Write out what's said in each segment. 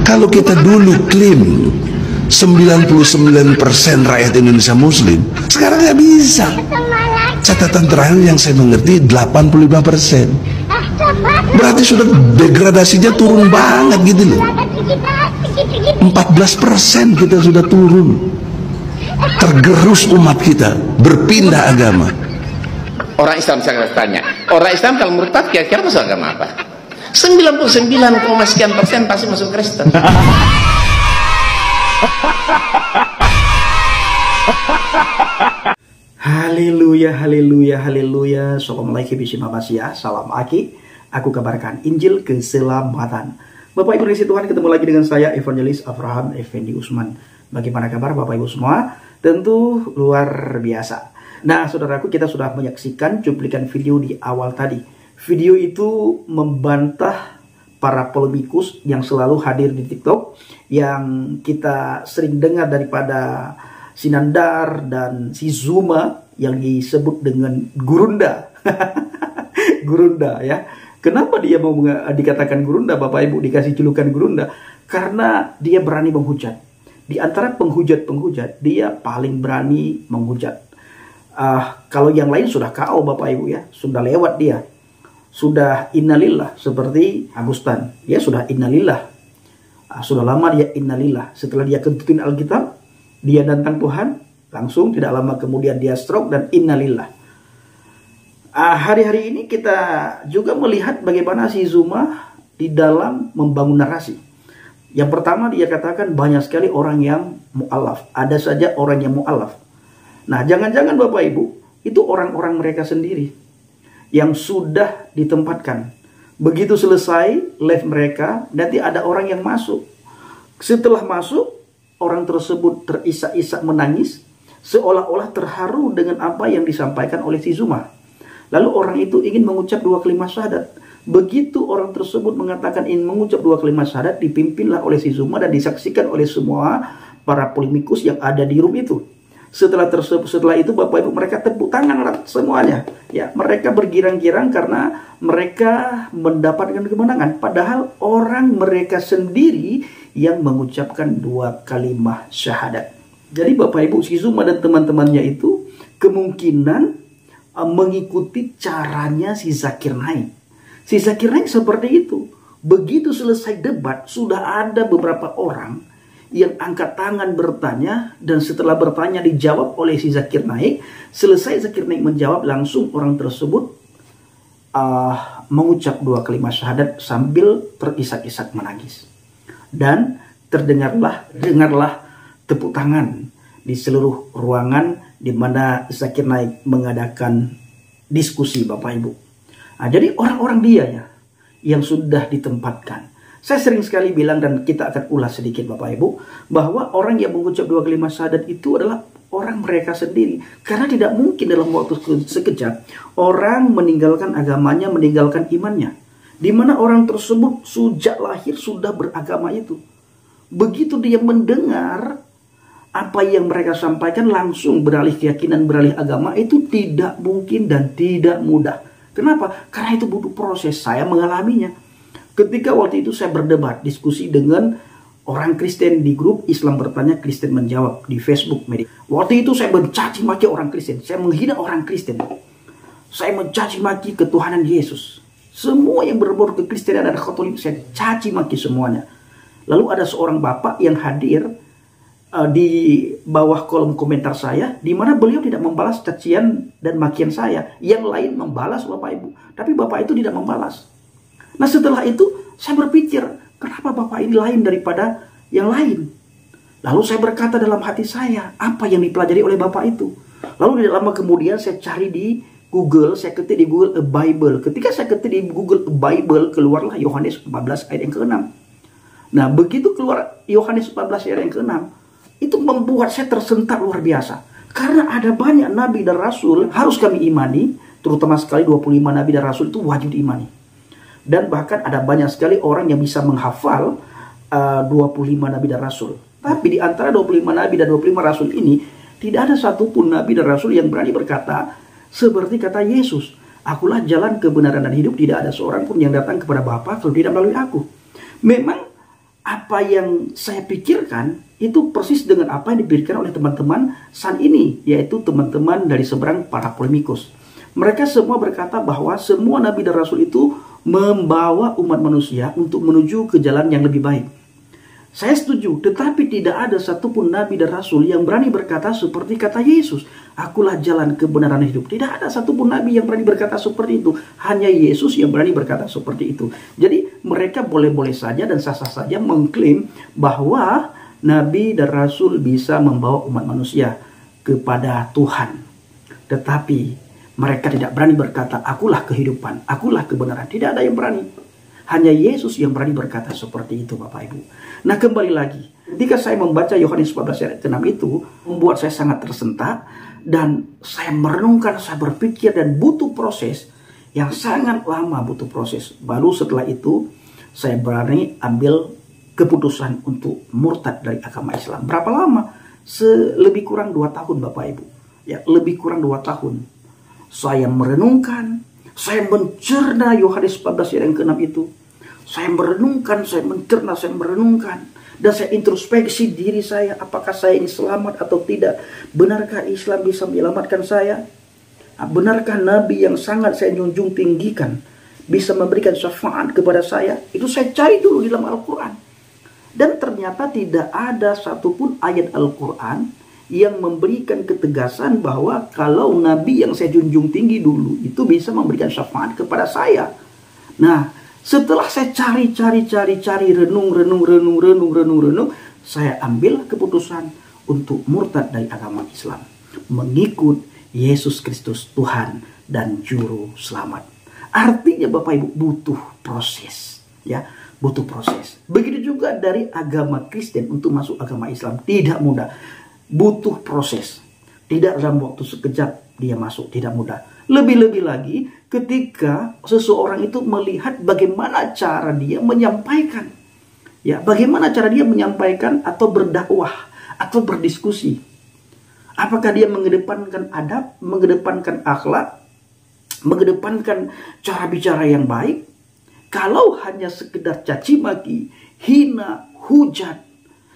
Kalau kita dulu klaim 99% rakyat Indonesia Muslim, sekarang nggak bisa. Catatan terakhir yang saya mengerti 85%. Berarti sudah degradasinya turun banget gitu loh. 14% kita sudah turun. Tergerus umat kita, berpindah agama. Orang Islam saya tanya, orang Islam kalau murtad kira-kira masuk agama apa? 99,sekian% pasti masuk Kristen. Haleluya, haleluya, haleluya. Assalamualaikum warahmatullahi wabarakatuh. Salam Aki. Aku kabarkan Injil keselamatan. Bapak Ibu Yesus Tuhan, ketemu lagi dengan saya Evangelis Abraham Effendi Usman. Bagaimana kabar Bapak Ibu semua? Tentu luar biasa. Nah, saudaraku, kita sudah menyaksikan cuplikan video di awal tadi. Video itu membantah para polemikus yang selalu hadir di TikTok, yang kita sering dengar daripada Sinandar dan si Zuma yang disebut dengan Gurunda. Gurunda ya. Kenapa dia mau dikatakan Gurunda, Bapak Ibu, dikasih julukan Gurunda? Karena dia berani menghujat. Di antara penghujat-penghujat, dia paling berani menghujat. Kalau yang lain sudah KO Bapak Ibu ya, sudah lewat dia. Sudah innalillah seperti Agustan. Ya sudah innalillah. Sudah lama dia innalillah. Setelah dia kentutin Alkitab, dia nantang Tuhan, langsung tidak lama kemudian dia stroke dan innalillah. Hari-hari ini kita juga melihat bagaimana si Zuma di dalam membangun narasi. Yang pertama dia katakan banyak sekali orang yang mu'alaf. Ada saja orang yang mu'alaf. Nah, jangan-jangan Bapak Ibu, itu orang-orang mereka sendiri yang sudah ditempatkan. Begitu selesai live mereka, nanti ada orang yang masuk. Setelah masuk, orang tersebut terisak-isak menangis, seolah-olah terharu dengan apa yang disampaikan oleh si Zuma. Lalu orang itu ingin mengucap 2 kalimat syahadat. Begitu orang tersebut mengatakan ingin mengucap 2 kalimat syahadat, dipimpinlah oleh si Zuma dan disaksikan oleh semua para polemikus yang ada di room itu. Setelah itu Bapak Ibu, mereka tepuk tangan semuanya. Ya, mereka bergirang-girang karena mereka mendapatkan kemenangan. Padahal orang mereka sendiri yang mengucapkan 2 kalimat syahadat. Jadi Bapak Ibu, si Zuma dan teman-temannya itu kemungkinan mengikuti caranya si Zakir Naik. Si Zakir Naik seperti itu. Begitu selesai debat, sudah ada beberapa orang yang angkat tangan bertanya, dan setelah bertanya dijawab oleh si Zakir Naik. Selesai Zakir Naik menjawab, langsung orang tersebut mengucap 2 kalimat syahadat sambil terisak-isak menangis. Dan dengarlah tepuk tangan di seluruh ruangan di mana Zakir Naik mengadakan diskusi Bapak Ibu. Nah, jadi orang-orang dia ya yang sudah ditempatkan. Saya sering sekali bilang dan kita akan ulas sedikit Bapak Ibu, bahwa orang yang mengucap 2 kalimat syahadat itu adalah orang mereka sendiri. Karena tidak mungkin dalam waktu sekejap orang meninggalkan agamanya, meninggalkan imannya. Di mana orang tersebut sejak lahir sudah beragama itu. Begitu dia mendengar apa yang mereka sampaikan, langsung beralih keyakinan, beralih agama, itu tidak mungkin dan tidak mudah. Kenapa? Karena itu butuh proses. Saya mengalaminya. Ketika waktu itu saya berdebat, diskusi dengan orang Kristen di grup Islam Bertanya, Kristen Menjawab di Facebook media. Waktu itu saya mencaci maki orang Kristen. Saya menghina orang Kristen. Saya mencaci maki ketuhanan Yesus. Semua yang berbau kekristenan dan Katolik, saya caci maki semuanya. Lalu ada seorang bapak yang hadir di bawah kolom komentar saya, di mana beliau tidak membalas cacian dan makian saya. Yang lain membalas Bapak Ibu, tapi Bapak itu tidak membalas. Nah, setelah itu saya berpikir, kenapa Bapak ini lain daripada yang lain? Lalu saya berkata dalam hati saya, apa yang dipelajari oleh Bapak itu? Lalu tidak lama kemudian saya cari di Google, saya ketik di Google a Bible. Ketika saya ketik di Google a Bible, keluarlah Yohanes 14 ayat yang ke-6. Nah, begitu keluar Yohanes 14 ayat yang ke-6, itu membuat saya tersentak luar biasa. Karena ada banyak nabi dan rasul harus kami imani, terutama sekali 25 nabi dan rasul itu wajib diimani. Dan bahkan ada banyak sekali orang yang bisa menghafal 25 nabi dan rasul. Tapi di antara 25 nabi dan 25 rasul ini, tidak ada satupun nabi dan rasul yang berani berkata seperti kata Yesus, "Akulah jalan kebenaran dan hidup, tidak ada seorang pun yang datang kepada Bapa kalau tidak melalui aku." Memang apa yang saya pikirkan itu persis dengan apa yang dipikirkan oleh teman-teman saat ini, yaitu teman-teman dari seberang para polemikus. Mereka semua berkata bahwa semua nabi dan rasul itu membawa umat manusia untuk menuju ke jalan yang lebih baik. Saya setuju, tetapi tidak ada satupun nabi dan rasul yang berani berkata seperti kata Yesus, "Akulah jalan, kebenaran, hidup." Tidak ada satupun nabi yang berani berkata seperti itu. Hanya Yesus yang berani berkata seperti itu. Jadi mereka boleh-boleh saja dan sah-sah saja mengklaim bahwa nabi dan rasul bisa membawa umat manusia kepada Tuhan. Tetapi mereka tidak berani berkata, "Akulah kehidupan, akulah kebenaran." Tidak ada yang berani. Hanya Yesus yang berani berkata seperti itu, Bapak Ibu. Nah, kembali lagi, ketika saya membaca Yohanes 14 ayat 6 itu, membuat saya sangat tersentak, dan saya merenungkan, saya berpikir, dan butuh proses yang sangat lama, butuh proses. Baru setelah itu, saya berani ambil keputusan untuk murtad dari agama Islam. Berapa lama? Lebih kurang 2 tahun, Bapak Ibu. Ya, lebih kurang 2 tahun. Saya merenungkan, saya mencerna Yohanes 14 ayat yang ke-6 itu. Saya merenungkan, saya mencerna, saya merenungkan. Dan saya introspeksi diri saya. Apakah saya ini selamat atau tidak? Benarkah Islam bisa menyelamatkan saya? Benarkah Nabi yang sangat saya junjung tinggikan bisa memberikan syafaat kepada saya? Itu saya cari dulu di dalam Al-Quran. Dan ternyata tidak ada satupun ayat Al-Quran yang memberikan ketegasan bahwa kalau Nabi yang saya junjung tinggi dulu itu bisa memberikan syafaat kepada saya. Nah, setelah saya cari, renung, saya ambil keputusan untuk murtad dari agama Islam, mengikut Yesus Kristus Tuhan dan Juru Selamat. Artinya Bapak Ibu butuh proses, ya, butuh proses. Begitu juga dari agama Kristen untuk masuk agama Islam, tidak mudah. Butuh proses. Tidak dalam waktu sekejap dia masuk, tidak mudah. Lebih-lebih lagi ketika seseorang itu melihat bagaimana cara dia menyampaikan. Ya, bagaimana cara dia menyampaikan atau berdakwah atau berdiskusi. Apakah dia mengedepankan adab, mengedepankan akhlak, mengedepankan cara bicara yang baik? Kalau hanya sekedar caci maki, hina, hujat,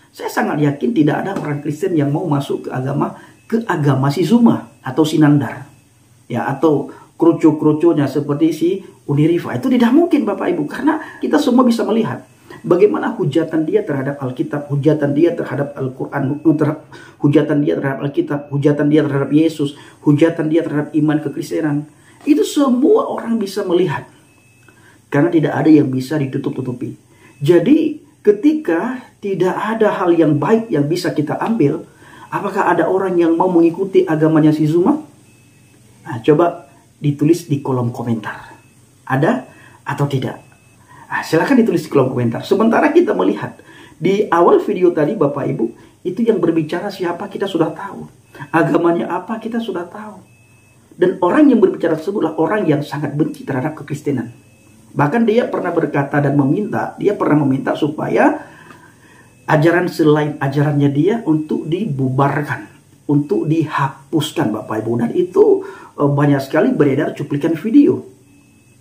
saya sangat yakin tidak ada orang Kristen yang mau masuk ke agama si Zuma atau si Nandar, ya, atau kroco-kroconya seperti si Unirifa. Itu tidak mungkin, Bapak Ibu, karena kita semua bisa melihat bagaimana hujatan dia terhadap Alkitab, hujatan dia terhadap Al-Quran, hujatan dia terhadap Alkitab, hujatan dia terhadap Yesus, hujatan dia terhadap iman kekristenan. Itu semua orang bisa melihat, karena tidak ada yang bisa ditutup-tutupi. Jadi ketika tidak ada hal yang baik yang bisa kita ambil, apakah ada orang yang mau mengikuti agamanya si Zuma? Nah, coba ditulis di kolom komentar. Ada atau tidak? Nah, silahkan ditulis di kolom komentar. Sementara kita melihat di awal video tadi, Bapak Ibu, itu yang berbicara siapa kita sudah tahu. Agamanya apa kita sudah tahu. Dan orang yang berbicara tersebutlah orang yang sangat benci terhadap kekristenan. Bahkan dia pernah berkata dan meminta supaya ajaran selain ajarannya dia untuk dibubarkan, untuk dihapuskan, Bapak Ibu. Dan itu banyak sekali beredar cuplikan video.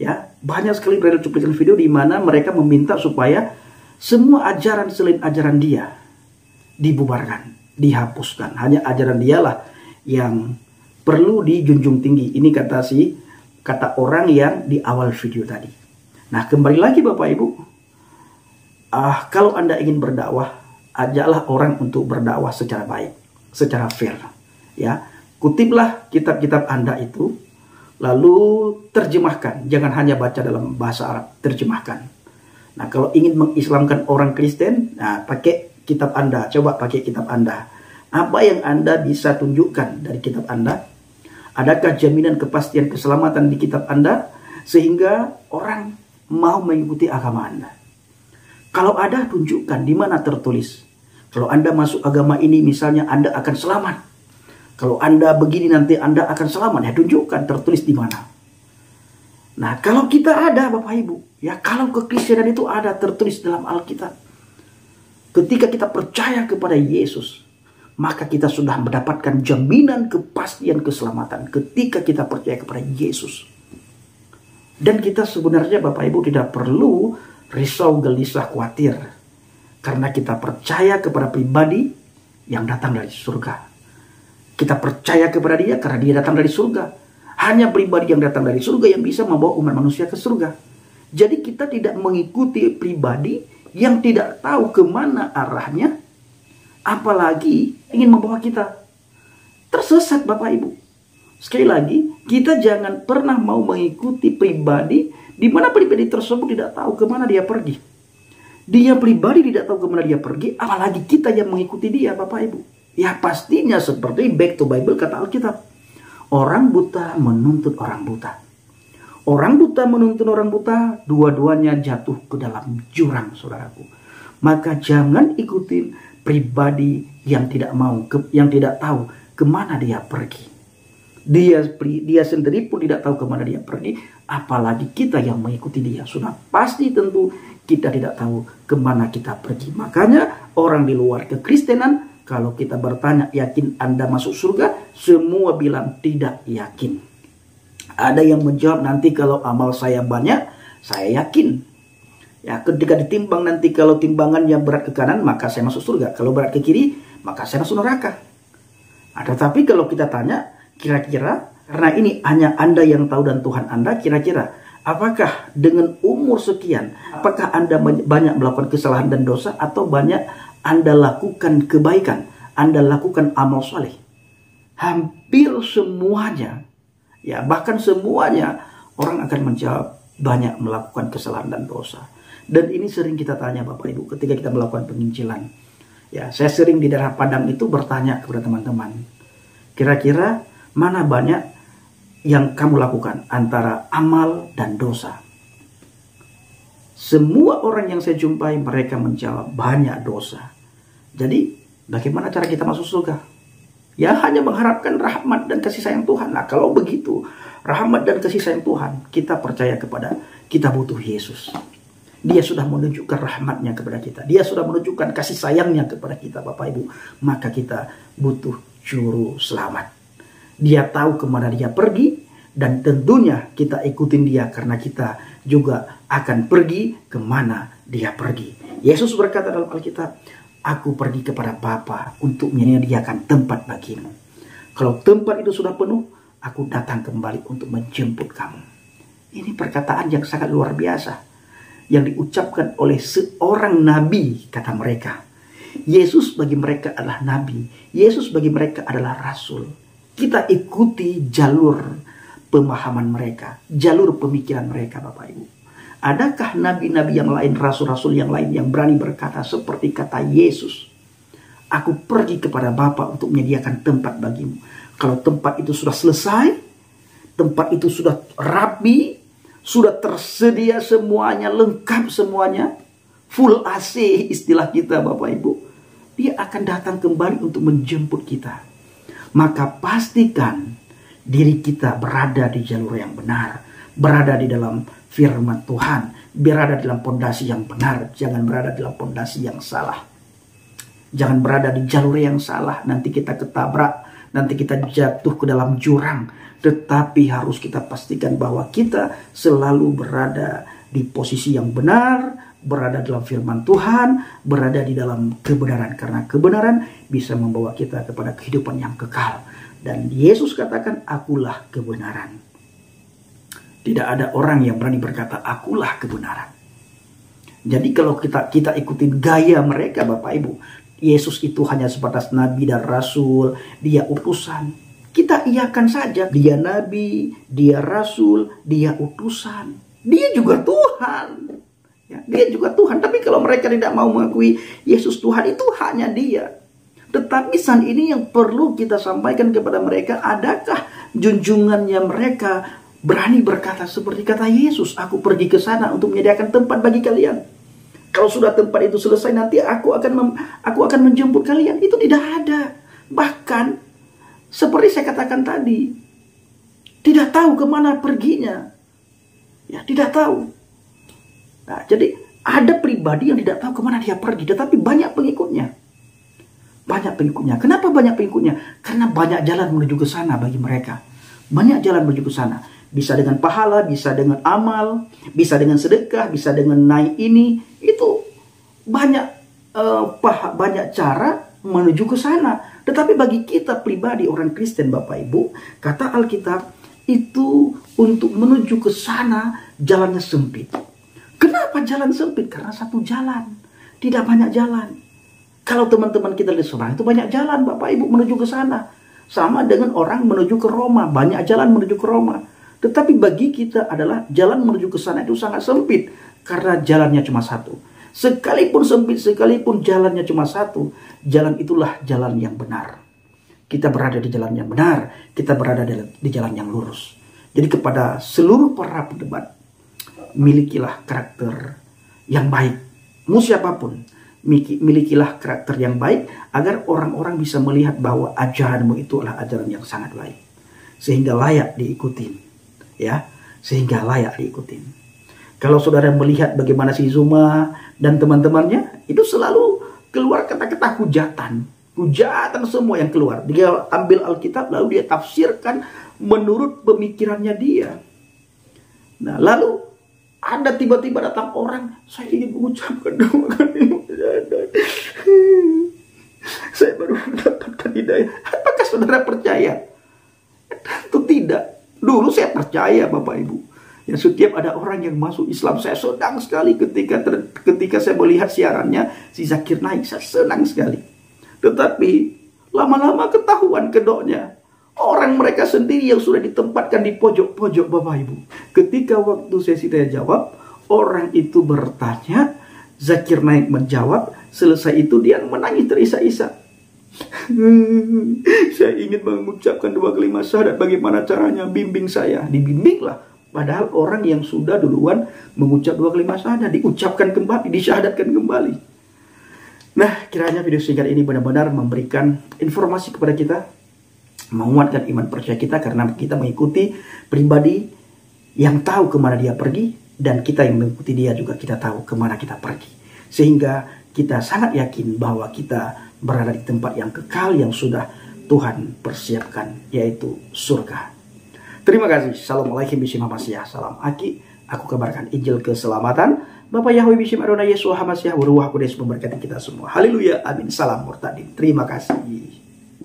Ya, banyak sekali beredar cuplikan video di mana mereka meminta supaya semua ajaran selain ajaran dia dibubarkan, dihapuskan. Hanya ajaran dialah yang perlu dijunjung tinggi. Ini kata orang yang di awal video tadi. Nah, kembali lagi Bapak Ibu, kalau Anda ingin berdakwah, ajaklah orang untuk berdakwah secara baik, secara fair. Ya, kutiplah kitab-kitab Anda itu, lalu terjemahkan. Jangan hanya baca dalam bahasa Arab, terjemahkan. Nah, kalau ingin mengislamkan orang Kristen, nah, pakai kitab Anda, coba pakai kitab Anda. Apa yang Anda bisa tunjukkan dari kitab Anda? Adakah jaminan kepastian keselamatan di kitab Anda sehingga orang mau mengikuti agama Anda? Kalau ada, tunjukkan di mana tertulis. Kalau Anda masuk agama ini, misalnya Anda akan selamat. Kalau Anda begini nanti Anda akan selamat. Ya, tunjukkan tertulis di mana. Nah, kalau kita ada, Bapak Ibu, ya, kalau kekristenan itu ada tertulis dalam Alkitab. Ketika kita percaya kepada Yesus, maka kita sudah mendapatkan jaminan kepastian keselamatan ketika kita percaya kepada Yesus. Dan kita sebenarnya Bapak Ibu tidak perlu risau, gelisah, khawatir. Karena kita percaya kepada pribadi yang datang dari surga. Kita percaya kepada dia karena dia datang dari surga. Hanya pribadi yang datang dari surga yang bisa membawa umat manusia ke surga. Jadi kita tidak mengikuti pribadi yang tidak tahu kemana arahnya, apalagi ingin membawa kita tersesat, Bapak Ibu. Sekali lagi, kita jangan pernah mau mengikuti pribadi di mana pribadi tersebut tidak tahu kemana dia pergi. Dia pribadi tidak tahu kemana dia pergi, apalagi kita yang mengikuti dia, Bapak Ibu. Ya pastinya seperti back to Bible kata Alkitab. Orang buta menuntut orang buta. Orang buta menuntun orang buta, dua-duanya jatuh ke dalam jurang, saudaraku. Maka jangan ikutin pribadi yang tidak mau, yang tidak tahu kemana dia pergi. Dia sendiri pun tidak tahu kemana dia pergi, apalagi kita yang mengikuti dia. Sudah pasti tentu kita tidak tahu kemana kita pergi. Makanya orang di luar kekristenan, kalau kita bertanya, yakin Anda masuk surga? Semua bilang tidak yakin. Ada yang menjawab, nanti kalau amal saya banyak, saya yakin. Ya, ketika ditimbang nanti kalau timbangannya berat ke kanan, maka saya masuk surga. Kalau berat ke kiri, maka saya masuk neraka. Tetapi kalau kita tanya, kira-kira, karena ini hanya Anda yang tahu dan Tuhan Anda, kira-kira, apakah dengan umur sekian, apakah Anda banyak melakukan kesalahan dan dosa, atau banyak Anda lakukan kebaikan, Anda lakukan amal soleh? Hampir semuanya, ya bahkan semuanya, orang akan menjawab banyak melakukan kesalahan dan dosa. Dan ini sering kita tanya, Bapak Ibu, ketika kita melakukan penginjilan. Ya, saya sering di daerah Padang itu bertanya kepada teman-teman, kira-kira mana banyak yang kamu lakukan antara amal dan dosa? Semua orang yang saya jumpai, mereka menjawab banyak dosa. Jadi bagaimana cara kita masuk surga? Ya hanya mengharapkan rahmat dan kasih sayang Tuhan. Nah kalau begitu, rahmat dan kasih sayang Tuhan, kita percaya kita butuh Yesus. Dia sudah menunjukkan rahmatnya kepada kita. Dia sudah menunjukkan kasih sayangnya kepada kita, Bapak Ibu. Maka kita butuh juru selamat. Dia tahu kemana dia pergi, dan tentunya kita ikutin dia karena kita juga akan pergi kemana dia pergi. Yesus berkata dalam Alkitab, aku pergi kepada Bapa untuk menyediakan tempat bagimu. Kalau tempat itu sudah penuh, aku datang kembali untuk menjemput kamu. Ini perkataan yang sangat luar biasa, yang diucapkan oleh seorang nabi, kata mereka. Yesus bagi mereka adalah nabi. Yesus bagi mereka adalah rasul. Kita ikuti jalur pemahaman mereka, jalur pemikiran mereka, Bapak Ibu. Adakah nabi-nabi yang lain, rasul-rasul yang lain yang berani berkata seperti kata Yesus? Aku pergi kepada Bapa untuk menyediakan tempat bagimu. Kalau tempat itu sudah selesai, tempat itu sudah rapi, sudah tersedia semuanya, lengkap semuanya, full AC istilah kita, Bapak Ibu, dia akan datang kembali untuk menjemput kita. Maka pastikan diri kita berada di jalur yang benar, berada di dalam firman Tuhan, berada dalam pondasi yang benar, jangan berada dalam pondasi yang salah. Jangan berada di jalur yang salah, nanti kita ketabrak, nanti kita jatuh ke dalam jurang. Tetapi harus kita pastikan bahwa kita selalu berada di posisi yang benar, berada dalam firman Tuhan, berada di dalam kebenaran. Karena kebenaran bisa membawa kita kepada kehidupan yang kekal. Dan Yesus katakan, akulah kebenaran. Tidak ada orang yang berani berkata, akulah kebenaran. Jadi kalau kita ikutin gaya mereka, Bapak Ibu, Yesus itu hanya sebatas nabi dan rasul, dia utusan. Kita iakan saja, dia nabi, dia rasul, dia utusan. Dia juga Tuhan. Ya, dia juga Tuhan. Tapi kalau mereka tidak mau mengakui Yesus Tuhan, itu hanya dia. Tetapi saat ini yang perlu kita sampaikan kepada mereka, adakah junjungannya mereka berani berkata seperti kata Yesus, aku pergi ke sana untuk menyediakan tempat bagi kalian. Kalau sudah tempat itu selesai, nanti aku akan menjemput kalian. Itu tidak ada. Bahkan seperti saya katakan tadi, tidak tahu kemana perginya. Ya, tidak tahu. Nah, jadi ada pribadi yang tidak tahu kemana dia pergi, tetapi banyak pengikutnya. Banyak pengikutnya. Kenapa banyak pengikutnya? Karena banyak jalan menuju ke sana bagi mereka. Banyak jalan menuju ke sana. Bisa dengan pahala, bisa dengan amal, bisa dengan sedekah, bisa dengan naik ini. Itu banyak banyak cara menuju ke sana. Tetapi bagi kita pribadi orang Kristen Bapak Ibu, kata Alkitab itu untuk menuju ke sana jalannya sempit. Kenapa jalan sempit? Karena satu jalan, tidak banyak jalan. Kalau teman-teman kita di Semarang itu banyak jalan Bapak Ibu menuju ke sana. Sama dengan orang menuju ke Roma, banyak jalan menuju ke Roma. Tetapi bagi kita adalah jalan menuju ke sana itu sangat sempit karena jalannya cuma satu. Sekalipun sempit, sekalipun jalannya cuma satu, jalan itulah jalan yang benar. Kita berada di jalan yang benar, kita berada di jalan yang lurus. Jadi kepada seluruh para pendebat, milikilah karakter yang baik. Mau siapapun, milikilah karakter yang baik agar orang-orang bisa melihat bahwa ajaranmu itu adalah ajaran yang sangat baik. Sehingga layak diikutin. Ya, sehingga layak diikutin. Kalau saudara melihat bagaimana si Zuma dan teman-temannya, itu selalu keluar kata-kata hujatan. Hujatan semua yang keluar. Dia ambil Alkitab lalu dia tafsirkan menurut pemikirannya dia. Nah, lalu ada tiba-tiba datang orang, saya ingin mengucapkan doa kali. Saya baru mendapatkan hidayah. Apakah saudara percaya? Tentu tidak. Dulu saya percaya Bapak Ibu. Ya, setiap ada orang yang masuk Islam, saya senang sekali ketika saya melihat siarannya si Zakir Naik, saya senang sekali. Tetapi lama-lama ketahuan kedoknya. Orang mereka sendiri yang sudah ditempatkan di pojok-pojok Bapak Ibu. Ketika waktu sesi tanya jawab, orang itu bertanya, Zakir Naik menjawab, selesai itu dia menangis terisak-isak. Saya ingin mengucapkan 2 kalimat syahadat, bagaimana caranya? Bimbing saya. Dibimbinglah. Padahal orang yang sudah duluan mengucap 2 kalimat syahadat, diucapkan kembali, disyahadatkan kembali. Nah, kiranya video singkat ini benar-benar memberikan informasi kepada kita, menguatkan iman percaya kita, karena kita mengikuti pribadi yang tahu kemana dia pergi, dan kita yang mengikuti dia juga kita tahu kemana kita pergi. Sehingga kita sangat yakin bahwa kita berada di tempat yang kekal yang sudah Tuhan persiapkan, yaitu surga. Terima kasih. Assalamualaikum warahmatullahi wabarakatuh. Salam Aki. Aku kabarkan Injil keselamatan. Bapak Yahweh Bishim Adonai Yesus Hamasiah Waruah Kudus memberkati kita semua. Haleluya. Amin. Salam murtadin. Terima kasih.